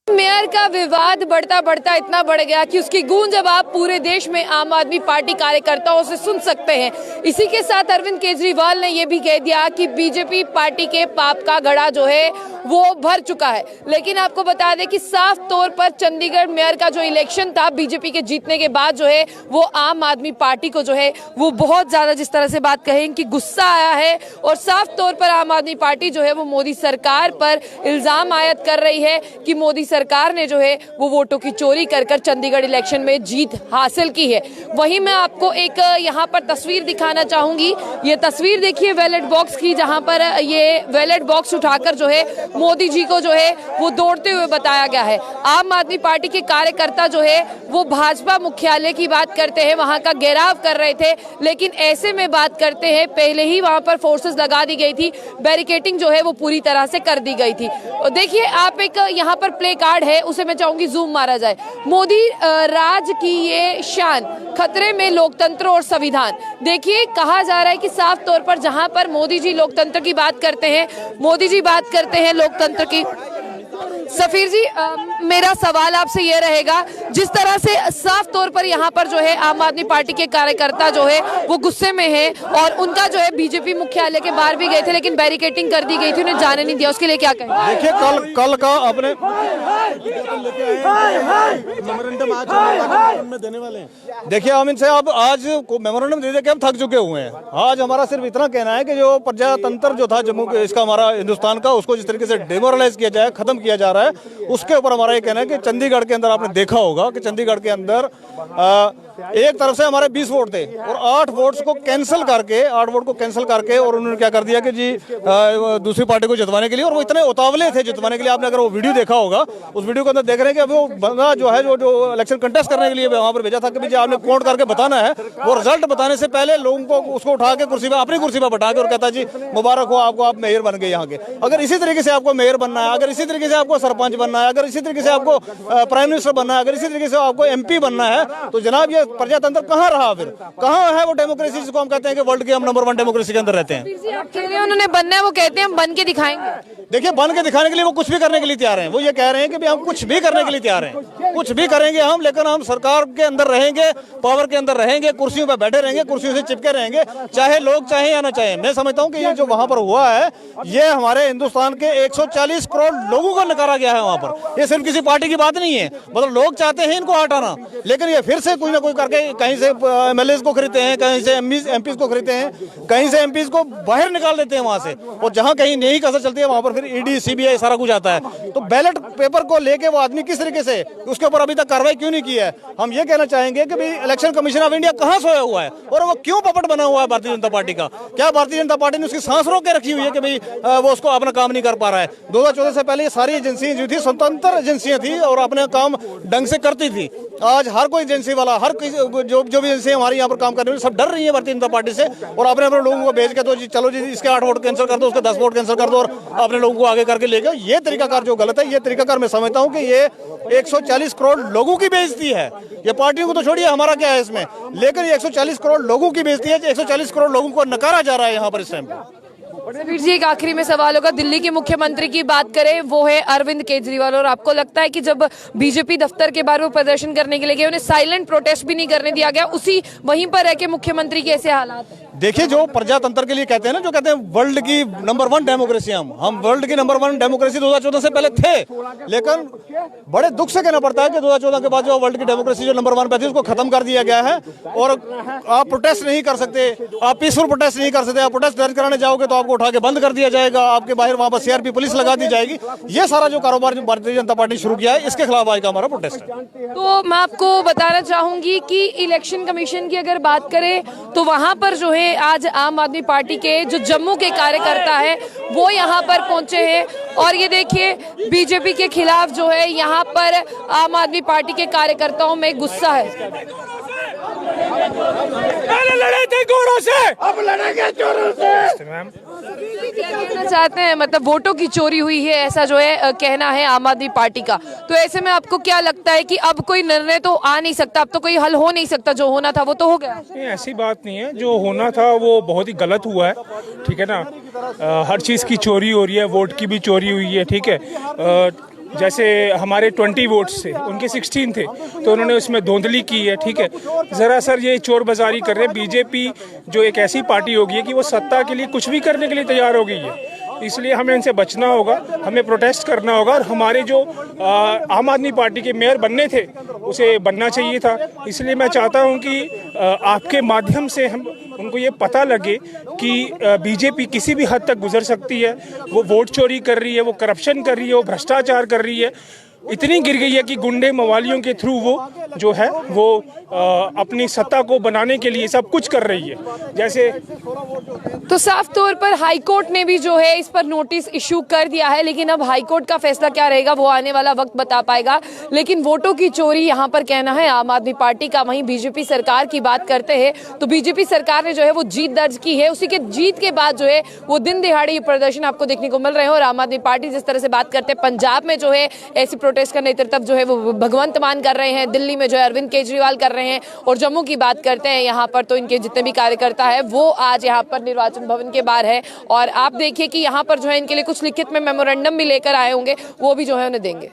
Mayor का विवाद बढ़ता बढ़ता इतना बढ़ गया कि उसकी गूंज अब आप पूरे देश में आम आदमी पार्टी कार्यकर्ताओं से सुन सकते हैं। इसी के साथ अरविंद केजरीवाल ने यह भी कह दिया कि बीजेपी पार्टी के पाप का घड़ा जो है वो भर चुका है। लेकिन आपको बता दें कि साफ तौर पर चंडीगढ़ मेयर का जो इलेक्शन था बीजेपी के जीतने के बाद जो है वो आम आदमी पार्टी को जो है वो बहुत ज्यादा, जिस तरह से बात कहें कि गुस्सा आया है और साफ तौर पर आम आदमी पार्टी जो है वो मोदी सरकार पर इल्जाम आयद कर रही है कि मोदी सरकार ने जो है वो वोटों की चोरी कर चंडीगढ़ इलेक्शन में जीत हासिल की है। वहीं मैं आपको एक यहाँ पर तस्वीर दिखाना चाहूंगी। ये तस्वीर देखिए बैलेट बॉक्स की, जहाँ पर ये बैलेट बॉक्स उठाकर जो है मोदी जी को जो है वो दौड़ते हुए बताया गया है। आम आदमी पार्टी के कार्यकर्ता जो है वो भाजपा मुख्यालय की बात करते हैं, वहां का घेराव कर रहे थे, लेकिन ऐसे में बात करते हैं पहले ही वहां पर फोर्सेस लगा दी गई थी, बैरिकेटिंग जो है वो पूरी तरह से कर दी गई थी। देखिए आप एक यहाँ पर प्ले कार्ड है, उसे मैं चाहूंगी जूम मारा जाए। मोदी राज की ये शान, खतरे में लोकतंत्र और संविधान। देखिए कहा जा रहा है कि साफ तौर पर जहां पर मोदी जी लोकतंत्र की बात करते हैं, मोदी जी बात करते हैं लोकतंत्र की। सफीर जी, मेरा सवाल आपसे यह रहेगा, जिस तरह से साफ तौर पर यहाँ पर जो है आम आदमी पार्टी के कार्यकर्ता जो है वो गुस्से में है और उनका जो है बीजेपी मुख्यालय के बाहर भी गए थे लेकिन बैरिकेटिंग कर दी गई थी, उन्हें जाने नहीं दिया, उसके लिए क्या कहें? देखिए कल का अपने मेमोरेंडम देने वाले हैं। देखिए हम इनसे अब आज मेमोरेंडम दे के हम थक चुके हुए हैं। आज हमारा सिर्फ इतना कहना है कि जो प्रजातंत्र जो था जम्मू इसका हमारा हिंदुस्तान का, उसको जिस तरीके से डिमोरलाइज किया जाए, खत्म किया जा रहा है, उसके ऊपर हमारा ये कहना है कि चंडीगढ़ के अंदर आपने देखा होगा कि चंडीगढ़ के अंदर एक तरफ से हमारे 20 वोट थे और 8 वोट को कैंसिल करके और उन्होंने क्या कर दिया कि जी दूसरी पार्टी को जितवाने के लिए, और वो इतने उतावले थे जितवाने के लिए। आपने अगर वो वीडियो देखा होगा, उस वीडियो के अंदर देख रहे हैं कि अभी वो बंदा जो है जो इलेक्शन कंटेस्ट करने के लिए वहां पर भेजा था कि जी आपने काउंट करके बताना है, वो रिजल्ट बताने से पहले लोगों को उसको उठा के कुर्सी पे, अपनी कुर्सी पे बैठा के और कहता जी मुबारक हो आपको, आप मेयर बन गए यहाँ के। अगर इसी तरीके से आपको मेयर बनना है, अगर इसी तरीके से आपको सरपंच बनना है, अगर इसी तरीके से आपको प्राइम मिनिस्टर बनना है, अगर इसी तरीके से आपको MP बनना है, तो जनाब ये प्रजातंत्र कहाँ रहा? फिर कहाँ है वो डेमोक्रेसी जिसको हम कहते हैं कि वर्ल्ड की हम नंबर 1 डेमोक्रेसी के अंदर रहते हैं? आप कह रहे हैं उन्होंने बनना है, वो कहते हैं हम बन के दिखाएंगे। देखिए बन के दिखाने के लिए वो कुछ भी करने के लिए तैयार हैं। वो ये कह रहे हैं कि हम कुछ भी करने के लिए तैयार हैं, कुछ भी करेंगे हम, लेकिन हम सरकार के अंदर रहेंगे, पावर के अंदर रहेंगे, कुर्सियों पर बैठे रहेंगे, कुर्सियों से चिपके रहेंगे, चाहे लोग चाहे या ना चाहे। मैं समझता हूँ कि ये जो वहां पर हुआ है, ये हमारे हिंदुस्तान के 140 करोड़ लोगों को नकारा गया है वहां पर। ये सिर्फ किसी पार्टी की बात नहीं है, मतलब लोग चाहते हैं इनको हटाना, लेकिन ये फिर से कोई ना कोई करके कहीं से MLAs को खरीदते हैं, कहीं से MPs को खरीदते हैं, कहीं से MPs को बाहर निकाल देते हैं वहां से, और जहां कहीं नहीं कसर चलती है वहां पर फिर ED CBI सारा कुछ आता है। तो बैलेट पेपर को लेके वो आदमी किस तरीके से, उसके ऊपर अभी तक कार्रवाई क्यों नहीं की है? हम ये कहना चाहेंगे कि भाई इलेक्शन कमीशन ऑफ इंडिया कहाँ सोया हुआ है और वो क्यों पपट बना हुआ है भारतीय जनता पार्टी का? क्या भारतीय जनता पार्टी ने उसकी सांस रोक के रखी हुई है कि भाई वो उसको अपना काम नहीं कर पा रहा है? 2014 से पहले ये सारी एजेंसियां जो थी स्वतंत्र एजेंसियां थी और अपने काम ढंग से करती थी। आज हर कोई एजेंसी वाला, हर जो भी एजेंसी हमारी यहाँ पर काम करने वाली सब डर रही है भारतीय जनता पार्टी से, और अपने लोगों को भेज के तो जी चलो जी इसके 8 वोट कैंसिल कर दो, उसके 10 वोट कैंसिल कर दो और अपने लोगों को आगे करके ले गए। ये तरीकाकार जो गलत है, ये तरीकाकार मैं समझता हूँ कि ये 140 करोड़ लोगों की बेइज्जती है। ये पार्टियों को तो छोड़िए, हमारा क्या है इसमें, लेकिन ये 140 करोड़ लोगों की बेइज्जती है। 140 करोड़ लोगों को नकारा जा रहा है यहाँ पर इस टाइम पे। सफीर जी, एक आखिरी में सवाल होगा, दिल्ली के मुख्यमंत्री की बात करें, वो है अरविंद केजरीवाल, और आपको लगता है कि जब बीजेपी दफ्तर के बाहर वो प्रदर्शन करने के लिए गए, उन्हें साइलेंट प्रोटेस्ट भी नहीं करने दिया गया, उसी वहीं पर रह के मुख्यमंत्री के ऐसे हालात हैं? देखिए जो प्रजातंत्र के लिए कहते हैं ना, जो कहते हैं वर्ल्ड की नंबर 1 डेमोक्रेसी, हम वर्ल्ड की नंबर 1 डेमोक्रेसी 2014 से पहले थे, लेकिन बड़े दुख से कहना पड़ता है कि 2014 के बाद जो वर्ल्ड की डेमोक्रेसी जो नंबर 1 पे थी उसको खत्म कर दिया गया है। और आप प्रोटेस्ट नहीं कर सकते, आप पीसफुल प्रोटेस्ट नहीं कर सकते, आप प्रोटेस्ट दर्ज कराने जाओगे तो आपको उठा के बंद कर दिया जाएगा, आपके बाहर वहां पर CRP पुलिस लगा दी जाएगी। ये सारा जो कारोबार जो भारतीय जनता पार्टी ने शुरू किया है, इसके खिलाफ आज का हमारा प्रोटेस्ट है। तो मैं आपको बताना चाहूंगी कि इलेक्शन कमीशन की अगर बात करें तो वहां पर जो है आज आम आदमी पार्टी के जो जम्मू के कार्यकर्ता है वो यहाँ पर पहुंचे हैं, और ये देखिए बीजेपी के खिलाफ जो है यहाँ पर आम आदमी पार्टी के कार्यकर्ताओं में गुस्सा है। पहले लड़े थे घोड़ों से, अब लड़ेंगे चोरों से। क्या कहना चाहते हैं, मतलब वोटों की चोरी हुई है ऐसा जो है कहना है आम आदमी पार्टी का, तो ऐसे में आपको क्या लगता है कि अब कोई निर्णय तो आ नहीं सकता, अब तो कोई हल हो नहीं सकता, जो होना था वो तो हो गया? नहीं, ऐसी बात नहीं है, जो होना था वो बहुत ही गलत हुआ है, ठीक है ना। हर चीज़ की चोरी हो रही है, वोट की भी चोरी हुई है, ठीक है। जैसे हमारे 20 वोट्स थे, उनके 16 थे, तो उन्होंने उसमें धुंधली की है। ठीक है, ज़रा सर ये चोर बाजारी कर रहे हैं। बीजेपी जो एक ऐसी पार्टी होगी है कि वो सत्ता के लिए कुछ भी करने के लिए तैयार हो गई है, इसलिए हमें इनसे बचना होगा, हमें प्रोटेस्ट करना होगा। और हमारे जो आम आदमी पार्टी के मेयर बनने थे उसे बनना चाहिए था। इसलिए मैं चाहता हूं कि आपके माध्यम से हम उनको ये पता लगे कि बीजेपी किसी भी हद तक गुजर सकती है। वो वोट चोरी कर रही है, वो करप्शन कर रही है, वो भ्रष्टाचार कर रही है, इतनी गिर गई है कि गुंडे मवालियों के थ्रू वो जो है वो अपनी सत्ता को बनाने के लिए सब कुछ कर रही है। जैसे तो साफ तौर पर हाईकोर्ट ने भी जो है इस पर नोटिस इशू कर दिया है, लेकिन अब हाईकोर्ट का फैसला क्या रहेगा वो आने वाला वक्त बता पाएगा। लेकिन वोटों की चोरी यहाँ पर कहना है आम आदमी पार्टी का। वहीं बीजेपी सरकार की बात करते हैं तो बीजेपी सरकार ने जो है वो जीत दर्ज की है। उसी के जीत के बाद जो है वो दिन दिहाड़े ये प्रदर्शन आपको देखने को मिल रहे हैं। और आम आदमी पार्टी जिस तरह से बात करते हैं, पंजाब में जो है ऐसी प्रोटेस्ट का नेतृत्व जो है वो भगवंत मान कर रहे हैं, दिल्ली में जो है अरविंद केजरीवाल कर रहे हैं, और जम्मू की बात करते हैं यहाँ पर तो इनके जितने भी कार्यकर्ता है वो आज यहाँ पर निर्वाचन भवन के बाहर है। और आप देखिए कि यहाँ पर जो है इनके लिए कुछ लिखित में मेमोरेंडम भी लेकर आए होंगे, वो भी जो है उन्हें देंगे।